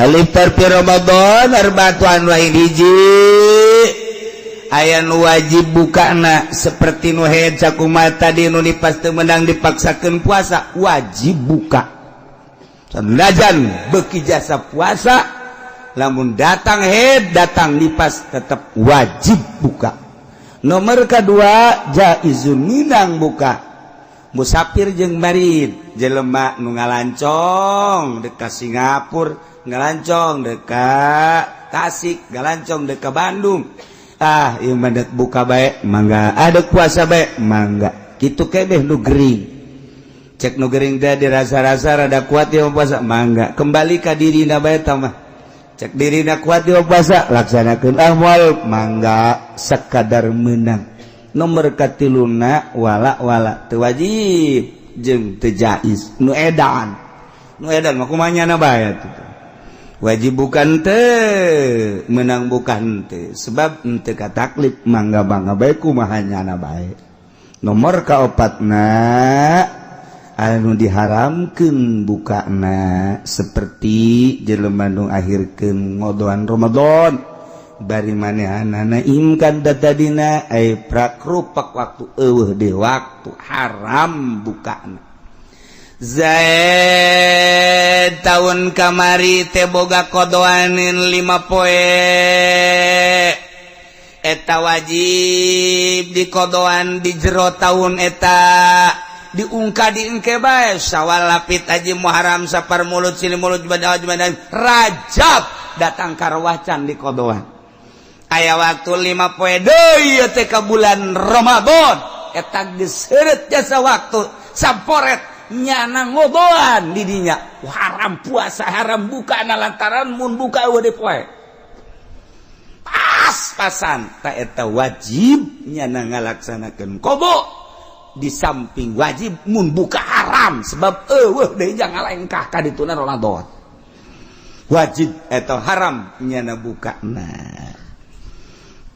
Aliftar fi Ramadan arba'atun wa hiji aya nu wajib bukana seperti nu head sakumaha tadi nu nipas teu menang dipaksakeun puasa wajib buka sanajan beuki jasa puasa lamun datang head datang nipas tetap wajib buka. Nomor kedua jaizun minang buka musafir jeung marid jelema nu ngalancong dekat Singapura ngalancong dekat Tasik ngalancong dekat Bandung ieu mandat buka bae mangga ada puasa bae mangga kitu kebeh nu gering cek nu gering teh dirasa-rasa rada kuat ieu puasa mangga kembali ka dirina bae tah mah cek dirina kuat ieu puasa laksanakeun ahwal mangga sakadar meunang. Nomor katiluna wala teu wajib jeung teu jaiz nu edan mah kumaha nyana bae atuh wajib bukan teu menang bukan teu sebab teu kataklif mangga bae kumaha nyana bae. Nomor kaopatna anu diharamkeun bukana seperti jelema nu akhirkeun ngodoan Ramadan bari manehanana imkan datadina ai prakrupak waktu eueuh di waktu haram bukana. Zaid tahun kamari teh boga kodoanin 5 poe eta wajib dikodoan di jero tahun eta diungka diengke bae Syawal lapit haji Muharram Safar mulut sini mulut Jumadil Rajab datang karwacan dikodoan aya waktu 5 poe deui teh ka bulan Ramadan eta geus seureut jasa waktu samporet nyana ngodoan di dinya haram puasa haram buka lantaran mun buka eueuh di poe pas-pasan ta eta wajib nyana ngalaksanakeun qada di samping wajib mun buka haram sebab eueuh deui jangan ngalengkah ka dituna Ramadan wajib eta haram nyana bukana.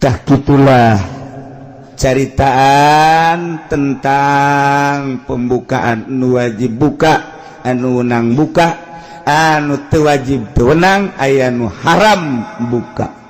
Tah kitulah caritaan tentang pembukaan anu wajib buka anu nang buka anu teu wajib teu wenang aya nu haram buka.